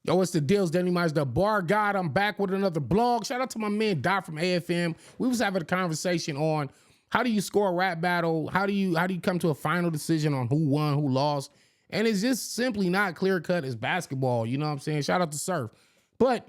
Yo, what's the deals? Danny Myers, the bar god. I'm back with another blog. Shout out to my man Dot from AFM. We was having a conversation on how do you score a rap battle? How do you come to a final decision on who won, who lost? And it's just simply not clear cut as basketball. You know what I'm saying? Shout out to Surf. But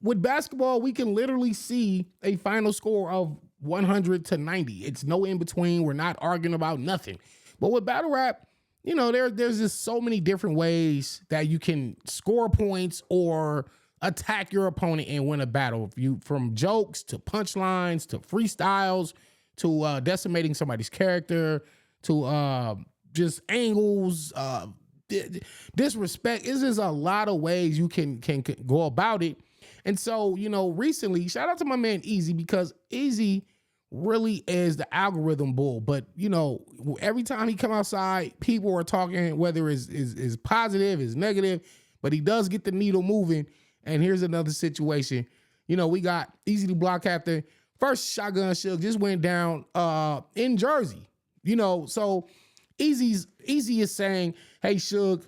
with basketball, we can literally see a final score of 100 to 90. It's no in between. We're not arguing about nothing. But with battle rap, you know, there's just so many different ways that you can score points or attack your opponent and win a battle. From jokes to punchlines to freestyles to decimating somebody's character to just angles, disrespect. It's just a lot of ways you can go about it. And so, you know, recently, shout out to my man Easy, because Easy really is the algorithm bull. But, you know, every time he come outside, people are talking, whether it's positive, it's negative, but he does get the needle moving. And here's another situation. You know, we got Easy the Block Captain. First Shotgun Suge just went down in Jersey. You know, so Easy is saying, hey, Suge,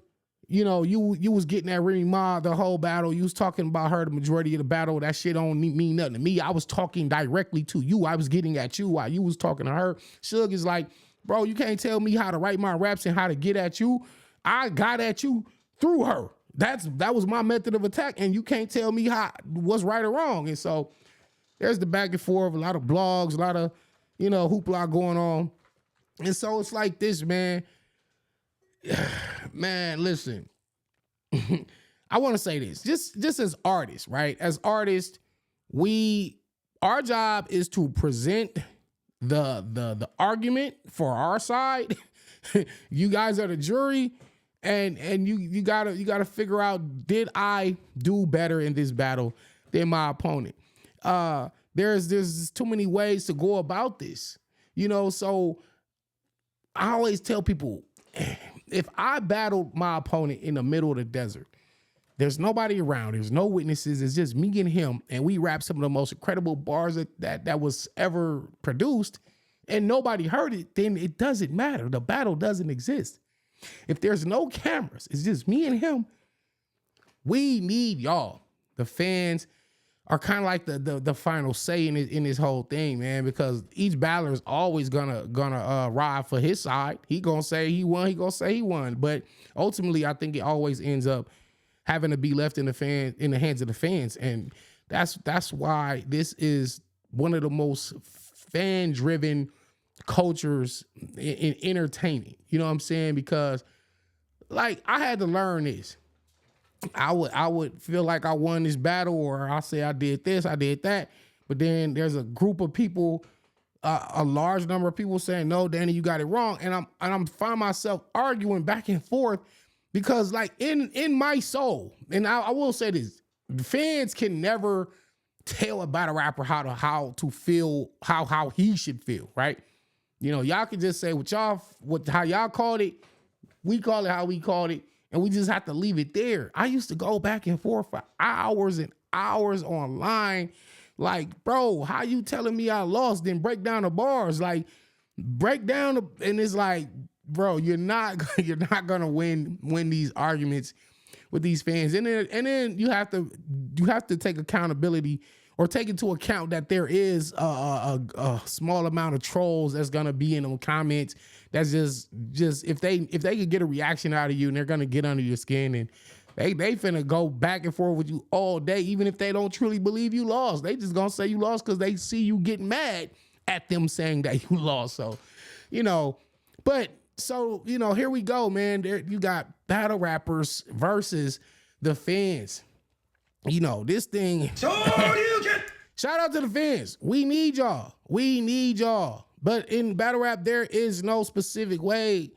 you know, you was getting at Remy Ma the whole battle. You was talking about her the majority of the battle. That shit don't mean nothing to me. I was talking directly to you. I was getting at you while you was talking to her. Suge is like, bro, you can't tell me how to write my raps and how to get at you. I got at you through her. That was my method of attack, and you can't tell me what's right or wrong. And so there's the back and forth, a lot of blogs, a lot of, you know, hoopla going on. And so it's like this, man. Man, listen, I want to say this, just as artists, right? As artists, our job is to present the argument for our side. You guys are the jury, and you gotta figure out, did I do better in this battle than my opponent? There's too many ways to go about this, you know. So I always tell people, if I battled my opponent in the middle of the desert, there's nobody around, there's no witnesses, it's just me and him, and we rap some of the most incredible bars that was ever produced, and nobody heard it, then it doesn't matter. The battle doesn't exist. If there's no cameras, it's just me and him, we need y'all. The fans are kind of like the final say in this whole thing, man, because each battler is always gonna ride for his side. He gonna say he won, he gonna say he won. But ultimately, I think it always ends up having to be left in the hands of the fans. And that's why this is one of the most fan-driven cultures in entertaining. You know what I'm saying? Because, like, I had to learn this. I would feel like I won this battle, or I say I did this, I did that. But then there's a group of people, a large number of people saying, no, Danny, you got it wrong. And I'm find myself arguing back and forth because, like, in my soul, and I will say this, fans can never tell a battle rapper how to feel, how he should feel, right? You know, y'all can just say how y'all called it, we call it how we called it. And we just have to leave it there. I used to go back and forth for hours and hours online. Like, bro, how you telling me I lost? Then break down the bars. Like, and it's like, bro, you're not gonna win these arguments with these fans. And then you have to take accountability, or take into account that there is a small amount of trolls that's gonna be in them comments. That's just if they could get a reaction out of you, and they're gonna get under your skin, and they finna go back and forth with you all day, even if they don't truly believe you lost. They just gonna say you lost because they see you getting mad at them saying that you lost. So, you know, you know, here we go, man. There you got battle rappers versus the fans. You know, this thing. Shout out to the fans. We need y'all. We need y'all. But in battle rap, there is no specific way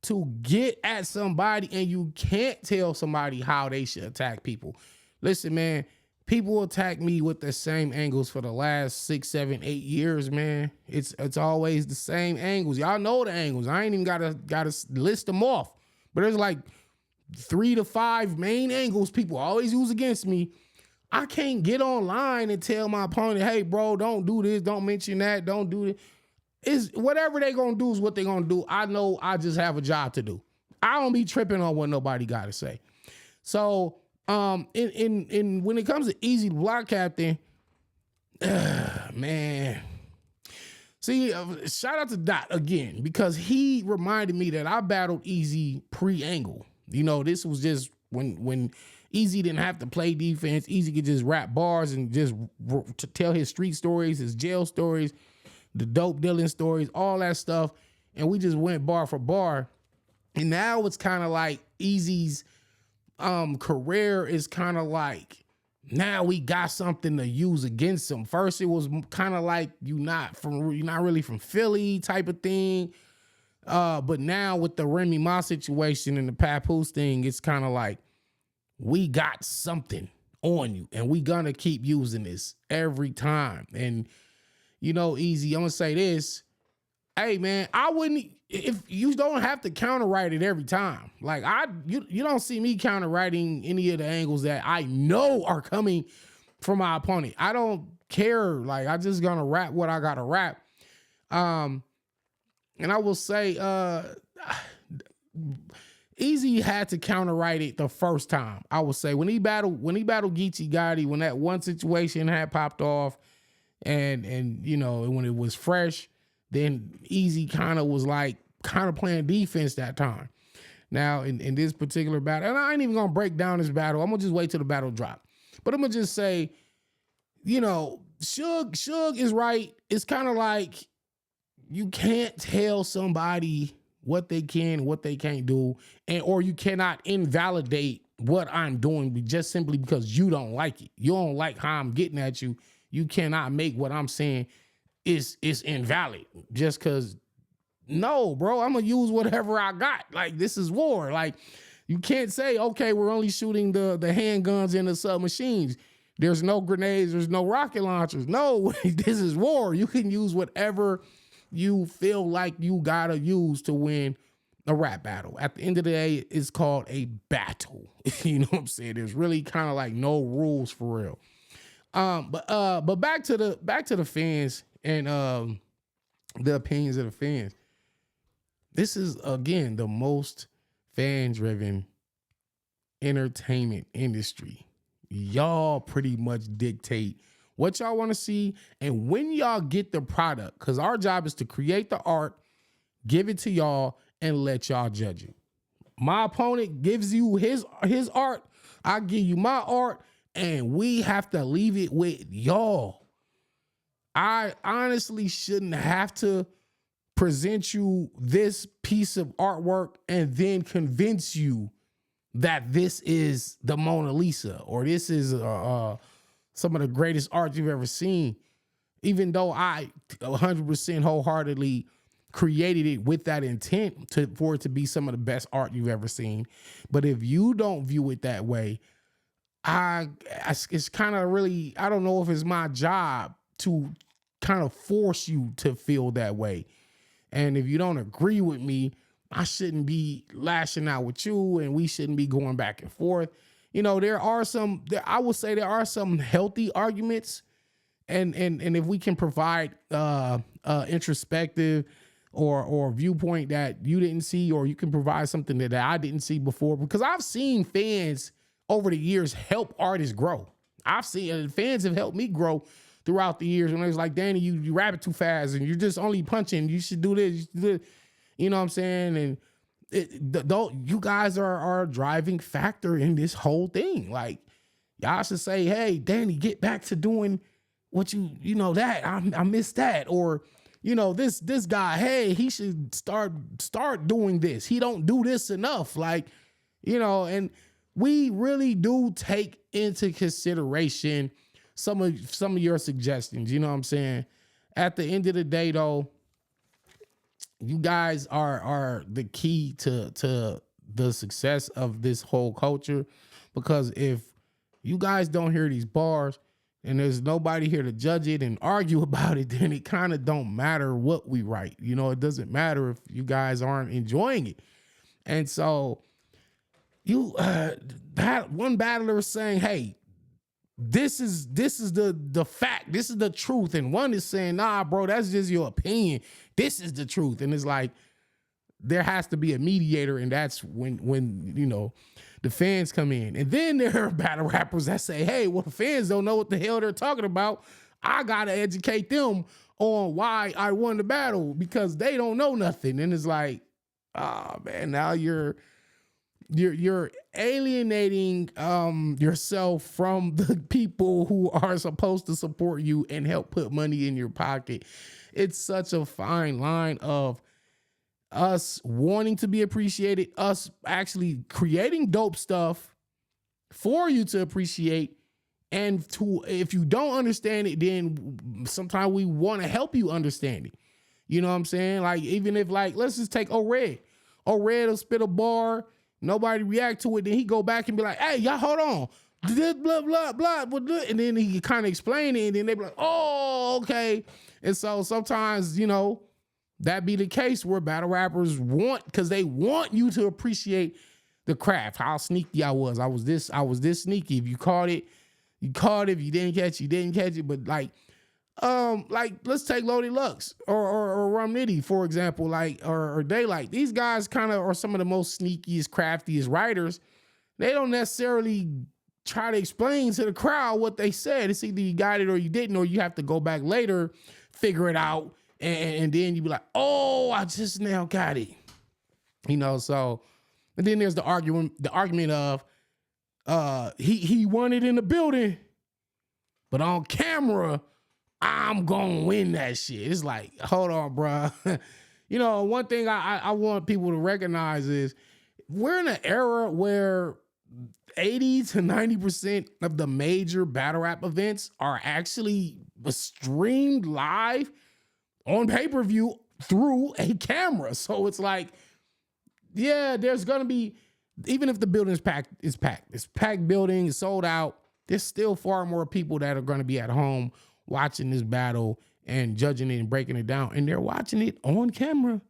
to get at somebody, and you can't tell somebody how they should attack people. Listen, man, people attack me with the same angles for the last 6, 7, 8 years, man. It's always the same angles. Y'all know the angles. I ain't even gotta list them off. But there's like 3 to 5 main angles people always use against me. I can't get online and tell my opponent, hey, bro, don't do this, don't mention that, don't do it. Is whatever they gonna do is what they gonna do. I know I just have a job to do. I don't be tripping on what nobody gotta say. So In when it comes to Easy the Block Captain, man. See, shout out to Dot again, because he reminded me that I battled Easy pre-Angle. You know, this was just when Easy didn't have to play defense. Easy could just rap bars and just to tell his street stories, his jail stories, the dope dealing stories, all that stuff. And we just went bar for bar. And now it's kind of like Easy's career is kind of like, now we got something to use against him. First, it was kind of like you're not really from Philly type of thing. But now with the Remy Ma situation and the Papoose thing, it's kind of like we got something on you, and we gonna keep using this every time. And you know, Easy, I'm gonna say this. Hey man, I wouldn't, if you don't have to counter write it every time. Like you don't see me counter writing any of the angles that I know are coming from my opponent. I don't care. Like, I just gonna rap what I gotta rap. And I will say, Easy had to counter write it the first time. I will say when he battled Geechee Gotti, when that one situation had popped off, and you know, when it was fresh, then Easy kind of playing defense that time. Now, in this particular battle, and I ain't even gonna break down this battle. I'm gonna just wait till the battle drop. But I'm gonna just say, you know, Suge is right. It's kind of like you can't tell somebody what they can, what they can't do, or you cannot invalidate what I'm doing just simply because you don't like it. You don't like how I'm getting at you. You cannot make what I'm saying is invalid just because. No, bro, I'm gonna use whatever I got. Like, this is war. Like, you can't say, okay, we're only shooting the handguns and the submachines. There's no grenades, there's no rocket launchers. No, this is war. You can use whatever you feel like you gotta use to win a rap battle. At the end of the day, it's called a battle. You know what I'm saying? There's really kind of like no rules for real. But back to the fans and the opinions of the fans. This is, again, the most fan-driven entertainment industry. Y'all pretty much dictate what y'all want to see and when y'all get the product, because our job is to create the art, give it to y'all, and let y'all judge it. My opponent gives you his art, I give you my art, and we have to leave it with y'all. I honestly shouldn't have to present you this piece of artwork and then convince you that this is the Mona Lisa or this is some of the greatest art you've ever seen, even though I 100% wholeheartedly created it with that intent for it to be some of the best art you've ever seen. But if you don't view it that way, it's kind of really, I don't know if it's my job to kind of force you to feel that way. And if you don't agree with me, I shouldn't be lashing out with you, and we shouldn't be going back and forth. You know, I will say there are some healthy arguments, and if we can provide introspective or viewpoint that you didn't see, or you can provide something that I didn't see before, because I've seen fans over the years help artists grow. I've seen fans have helped me grow throughout the years, when it was like, Danny, you rap it too fast and you're just only punching. You should do this. You know what I'm saying? And you guys are a driving factor in this whole thing. Like, y'all should say, hey, Danny, get back to doing what you know that I missed that. Or, you know, this guy, hey, he should start doing this. He don't do this enough. Like, you know, and we really do take into consideration some of your suggestions. You know what I'm saying? At the end of the day, though, you guys are the key to the success of this whole culture, because if you guys don't hear these bars and there's nobody here to judge it and argue about it, then it kind of don't matter what we write. You know, it doesn't matter if you guys aren't enjoying it. And so you that one battler is saying, hey, this is the fact, this is the truth, and one is saying, nah, bro, that's just your opinion, this is the truth. And it's like, there has to be a mediator, and that's when the fans come in. And then there are battle rappers that say, hey, well, the fans don't know what the hell they're talking about. I gotta educate them on why I won the battle because they don't know nothing. And it's like, oh man, now you're alienating yourself from the people who are supposed to support you and help put money in your pocket. It's such a fine line of us wanting to be appreciated, us actually creating dope stuff for you to appreciate. And if you don't understand it, then sometimes we want to help you understand it. You know what I'm saying? Like, even if, like, let's just take O-Red. O-Red will spit a bar, nobody react to it, then he go back and be like, hey, y'all, hold on. Blah, blah, blah, blah. And then he kind of explain it, and then they be like, oh, okay. And so sometimes, that be the case where battle rappers because they want you to appreciate the craft, how sneaky I was. I was this sneaky. If you caught it, you caught it. If you didn't catch it, you didn't catch it. But like let's take Loaded Lux or Rum Nitty, for example, or Daylight. These guys kind of are some of the most sneakiest, craftiest writers. They don't necessarily try to explain to the crowd what they said. It's either you got it or you didn't, or you have to go back later, figure it out. And then you be like, oh, I just now got it. So, and then there's the argument of he won it in the building, but on camera, I'm gonna win that shit. It's like, hold on, bro. One thing I want people to recognize is we're in an era where 80 to 90% of the major battle rap events are actually streamed live on pay-per-view through a camera. So it's like, yeah, there's gonna be, even if the building is packed, it's packed building, it's sold out, there's still far more people that are gonna be at home watching this battle and judging it and breaking it down, and they're watching it on camera.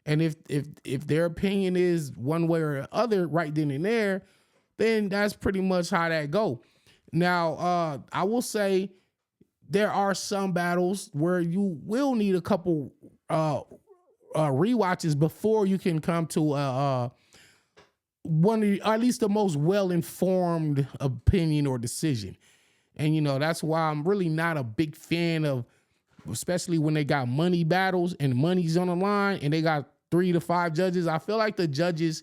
And if their opinion is one way or other right then and there, then that's pretty much how that go. Now, I will say there are some battles where you will need a couple rewatches before you can come to one of at least the most well-informed opinion or decision. And that's why I'm really not a big fan of, especially when they got money battles and money's on the line and they got 3 to 5 judges. I feel like the judges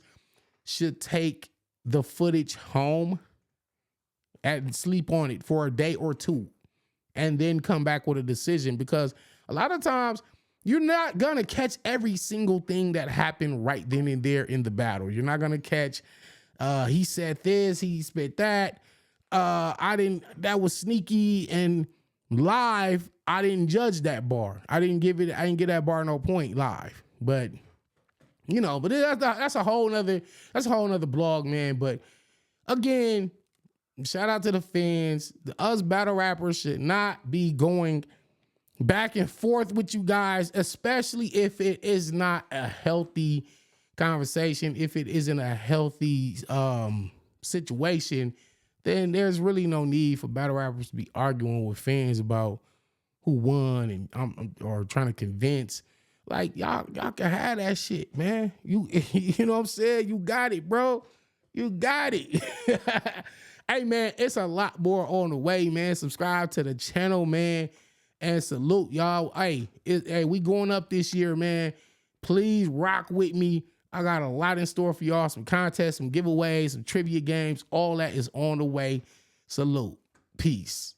should take the footage home and sleep on it for a day or two and then come back with a decision, because a lot of times you're not gonna catch every single thing that happened right then and there in the battle. You're not gonna catch, he said this, he spit that, that was sneaky, and live, I didn't judge that bar. I didn't give that bar no point live. But but that's a whole nother blog, man. But again, shout out to the fans. Us battle rappers should not be going back and forth with you guys, especially if it is not a healthy conversation, if it isn't a healthy situation, then there's really no need for battle rappers to be arguing with fans about who won and or trying to convince. Like, y'all can have that shit, man. You know what I'm saying? You got it, bro. You got it. Hey, man, it's a lot more on the way, man. Subscribe to the channel, man, and salute y'all. Hey, we going up this year, man. Please rock with me. I got a lot in store for y'all. Some contests, some giveaways, some trivia games. All that is on the way. Salute. Peace.